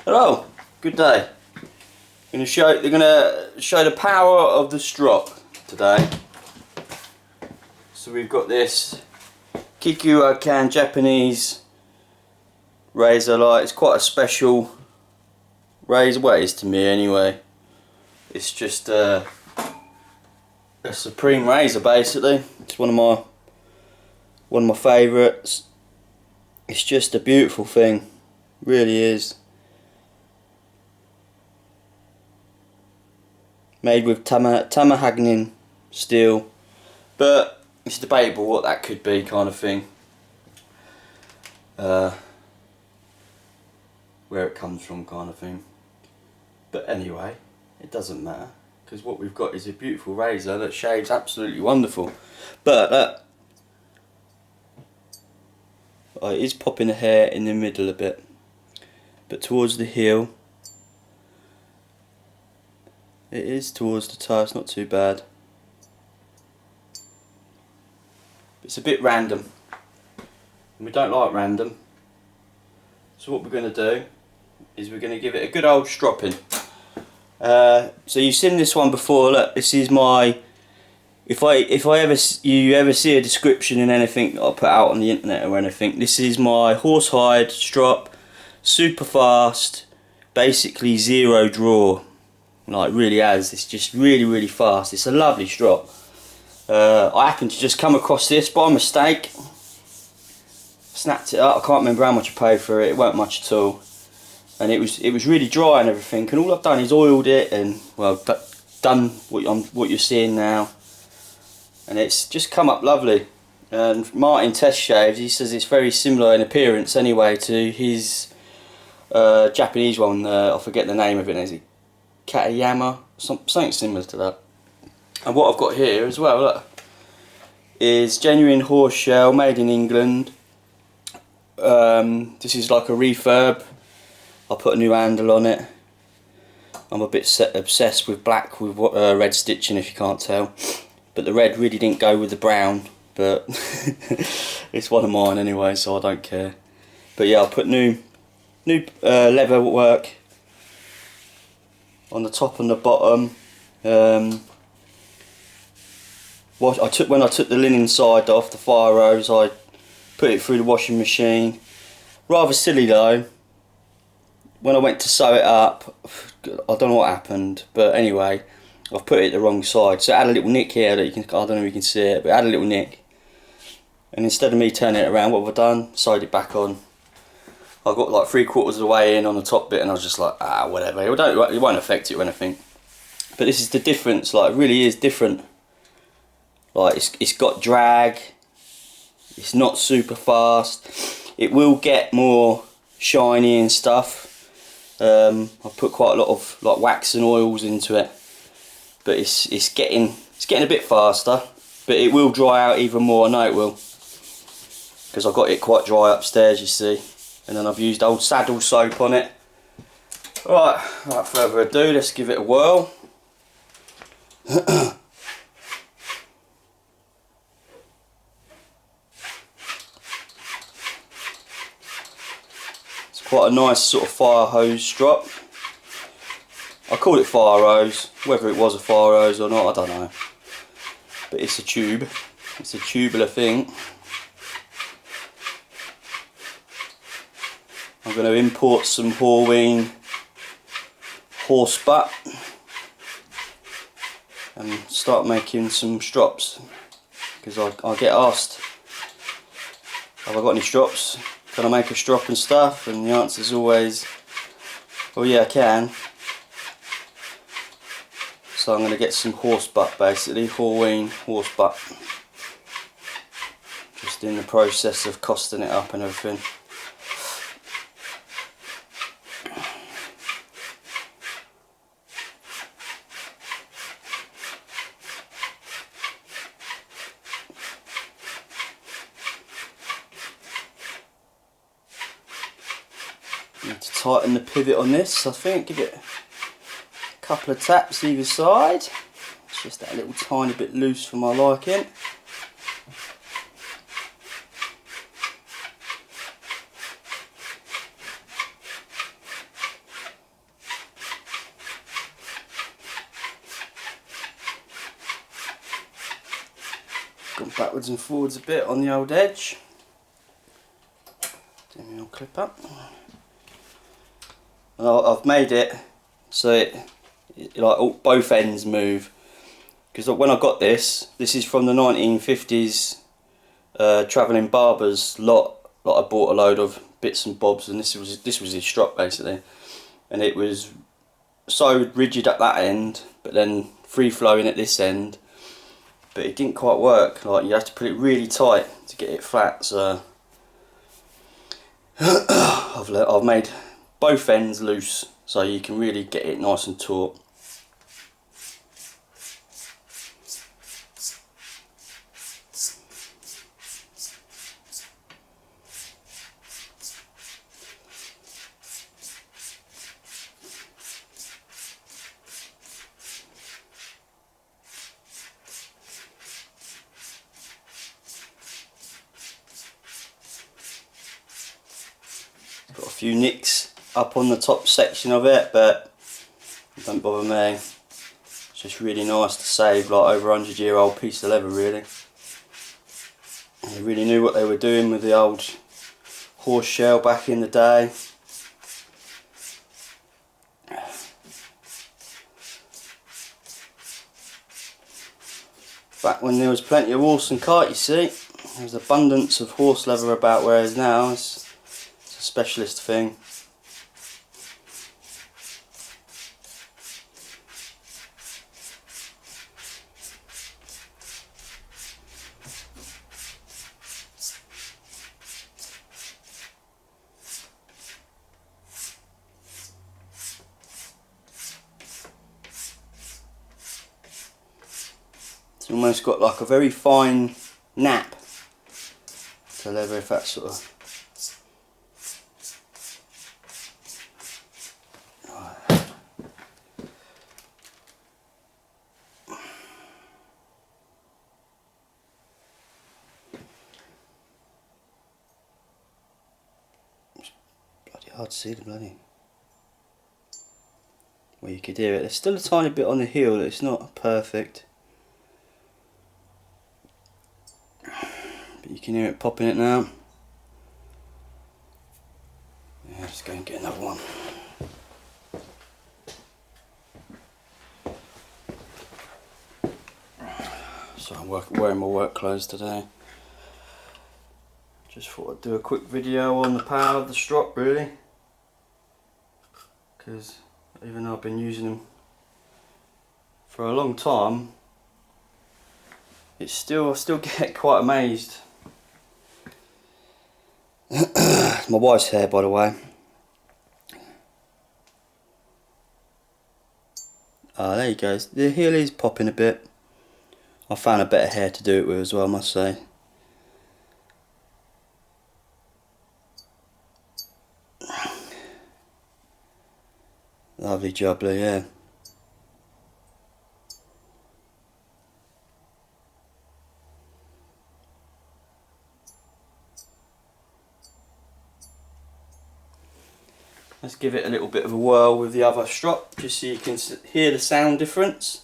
Hello, good day. They're gonna show the power of the Strop today. So we've got this Kikuokan Japanese razor light. It's quite a special razor, well it is to me anyway. It's just a supreme razor basically. It's one of my favourites. It's just a beautiful thing, really is. Made with Tamahagane steel, but it's debatable what that could be, kind of thing. Where it comes from, kind of thing. But anyway, it doesn't matter, because what we've got is a beautiful razor that shaves absolutely wonderful. But it is popping the hair in the middle a bit, but towards the heel, it is towards the toe, it's not too bad. It's a bit random, and we don't like random. So what we're going to do is we're going to give it a good old stropping. So you've seen this one before. Look, this is my. If you ever see a description in anything that I put out on the internet or anything, this is my horsehide strop, super fast, basically zero draw. Like, it really has. It's just really fast. It's a lovely strop. I happened to just come across this by mistake. Snapped it up. I can't remember how much I paid for it. It weren't much at all. And it was really dry and everything. And all I've done is oiled it and, well, done what you're seeing now. And it's just come up lovely. And Martin test shaves. He says it's very similar in appearance anyway to his Japanese one. I forget the name of it. Is it Katayama? Something similar to that. And what I've got here as well, look, is genuine horse shell, made in England. This is like a refurb. I put a new handle on it. I'm a bit obsessed with black with red stitching, if you can't tell. But the red really didn't go with the brown. But it's one of mine anyway, so I don't care. But yeah, I put new leather work on the top and the bottom. When I took the linen side off the fire hose, I put it through the washing machine. Rather silly though. When I went to sew it up, I don't know what happened, but anyway, I've put it the wrong side. So it had a little nick here that you can, I don't know if you can see it, but it had a little nick. And instead of me turning it around, what have I done? Sewed it back on. I got like 3/4 of the way in on the top bit, and I was just like, whatever. It won't affect it or anything. But this is the difference. Like, it really is different. Like, it's got drag. It's not super fast. It will get more shiny and stuff. I've put quite a lot of like wax and oils into it, but it's getting a bit faster. But it will dry out even more. I know it will, because I got it quite dry upstairs, you see. And then I've used old saddle soap on it. Right, without further ado, let's give it a whirl. It's quite a nice sort of fire hose strop. I call it fire hose. Whether it was a fire hose or not, I don't know. But it's a tube. It's a tubular thing. I'm going to import some Horween horse butt and start making some strops, because I get asked, have I got any strops? Can I make a strop and stuff? And the answer is always, oh yeah, I can. So I'm going to get some horse butt, basically, Horween horse butt. Just in the process of costing it up and everything. Need to tighten the pivot on this, I think. Give it a couple of taps either side. It's just that little tiny bit loose for my liking. Gone backwards and forwards a bit on the old edge. Do my old clip up. And I've made it so it like both ends move. Because when I got this is from the 1950s travelling barbers lot. Like I bought a load of bits and bobs, and this was his strop basically, and it was so rigid at that end, but then free flowing at this end. But it didn't quite work. Like you have to put it really tight to get it flat. So I've made both ends loose, so you can really get it nice and taut. Got a few nicks up on the top section of it, but don't bother me. It's just really nice to save like over 100-year-old piece of leather really. And they really knew what they were doing with the old horse shell back in the day. Back when there was plenty of horse and cart, you see. There was abundance of horse leather about, whereas now it's a specialist thing. It's almost got like a very fine nap to leather, if that sort of. It's bloody hard to see the bloody. Well, you could hear it. There's still a tiny bit on the heel. It's not perfect. You can hear it popping it now. Yeah, let's go and get another one. So I'm wearing my work clothes today. Just thought I'd do a quick video on the power of the strop really. Because even though I've been using them for a long time, I still get quite amazed. My wife's hair, by the way. There you go. The heel is popping a bit. I found a better hair to do it with as well, I must say. Lovely jubbly, yeah. Let's give it a little bit of a whirl with the other strop, just so you can hear the sound difference.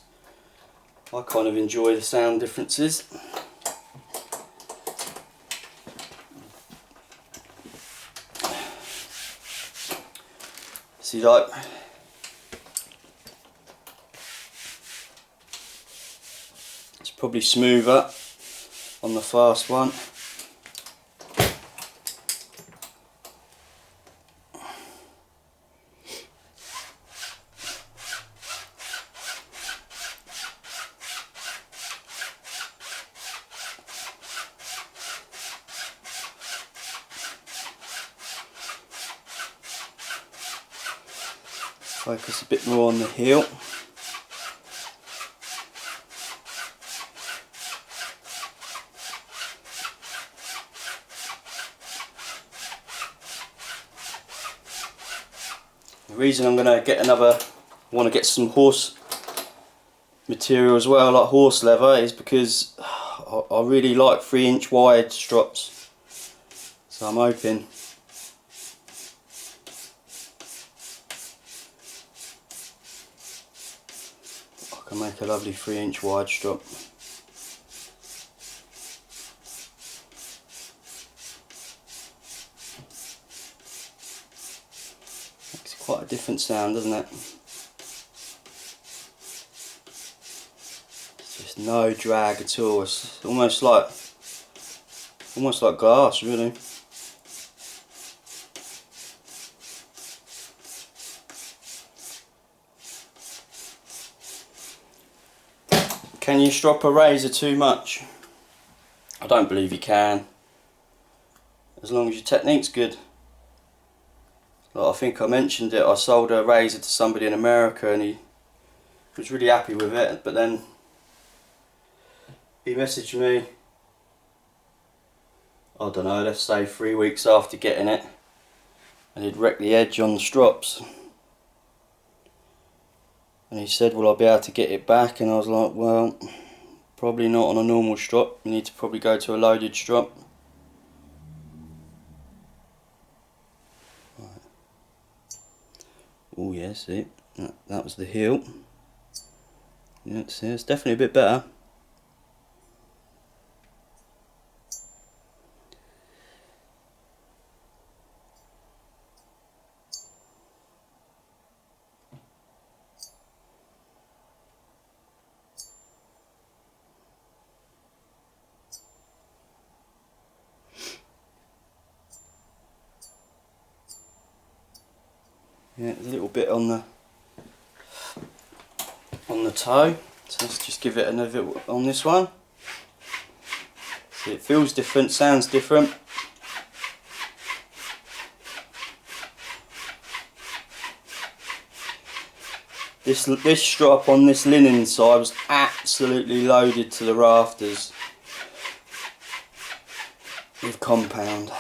I kind of enjoy the sound differences. See, like, it's probably smoother on the fast one. Focus a bit more on the heel. The reason I'm going to get another, I want to get some horse material as well, like horse leather, is because I really like 3-inch wide strops. So I'm hoping I can make a lovely 3-inch wide strop. Quite a different sound, doesn't it? Just no drag at all. It's almost like glass, really. Can you strop a razor too much? I don't believe you can, as long as your technique's good. Like, I think I mentioned it, I sold a razor to somebody in America and he was really happy with it, but then he messaged me, I don't know, let's say 3 weeks after getting it, and he'd wrecked the edge on the strops. And he said, will I be able to get it back? And I was like, well, probably not on a normal strop. You need to probably go to a loaded strop. Right. Oh yeah, see, that was the heel. Yeah, see, it's definitely a bit better. Yeah, a little bit on the toe, so let's just give it another on this one. See, it feels different, sounds different. This strop on this linen side was absolutely loaded to the rafters with compound.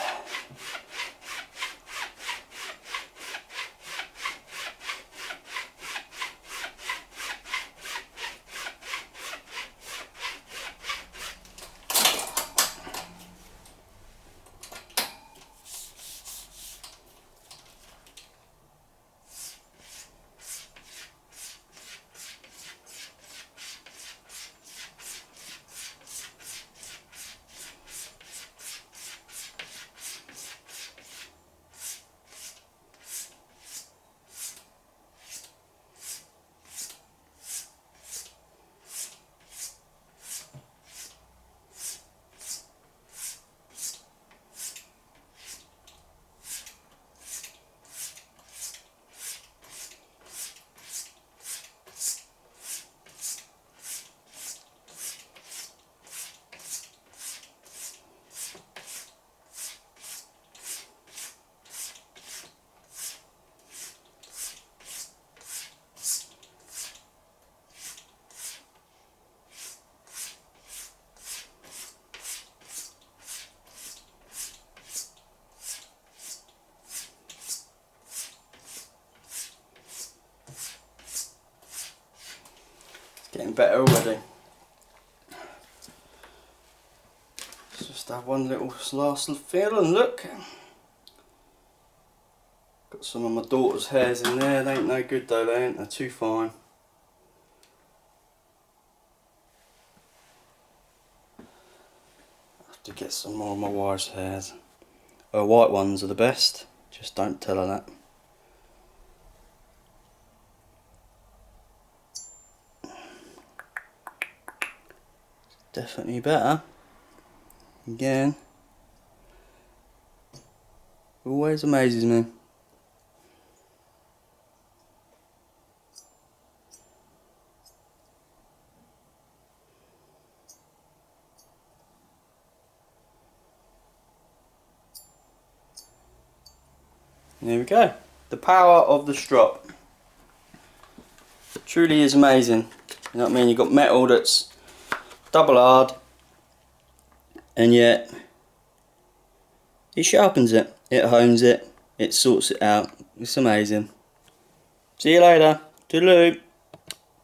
Getting better already. Let's just have one little last feel and look. Got some of my daughter's hairs in there. They ain't no good though, they ain't. They're too fine. Have to get some more of my wife's hairs. Her white ones are the best. Just don't tell her that. Definitely better. Again. Always amazes me. There we go. The power of the strop. It truly is amazing. You know what I mean? You've got metal that's double hard, and yet it sharpens it, it hones it, it sorts it out. It's amazing. See you later. Toodaloo.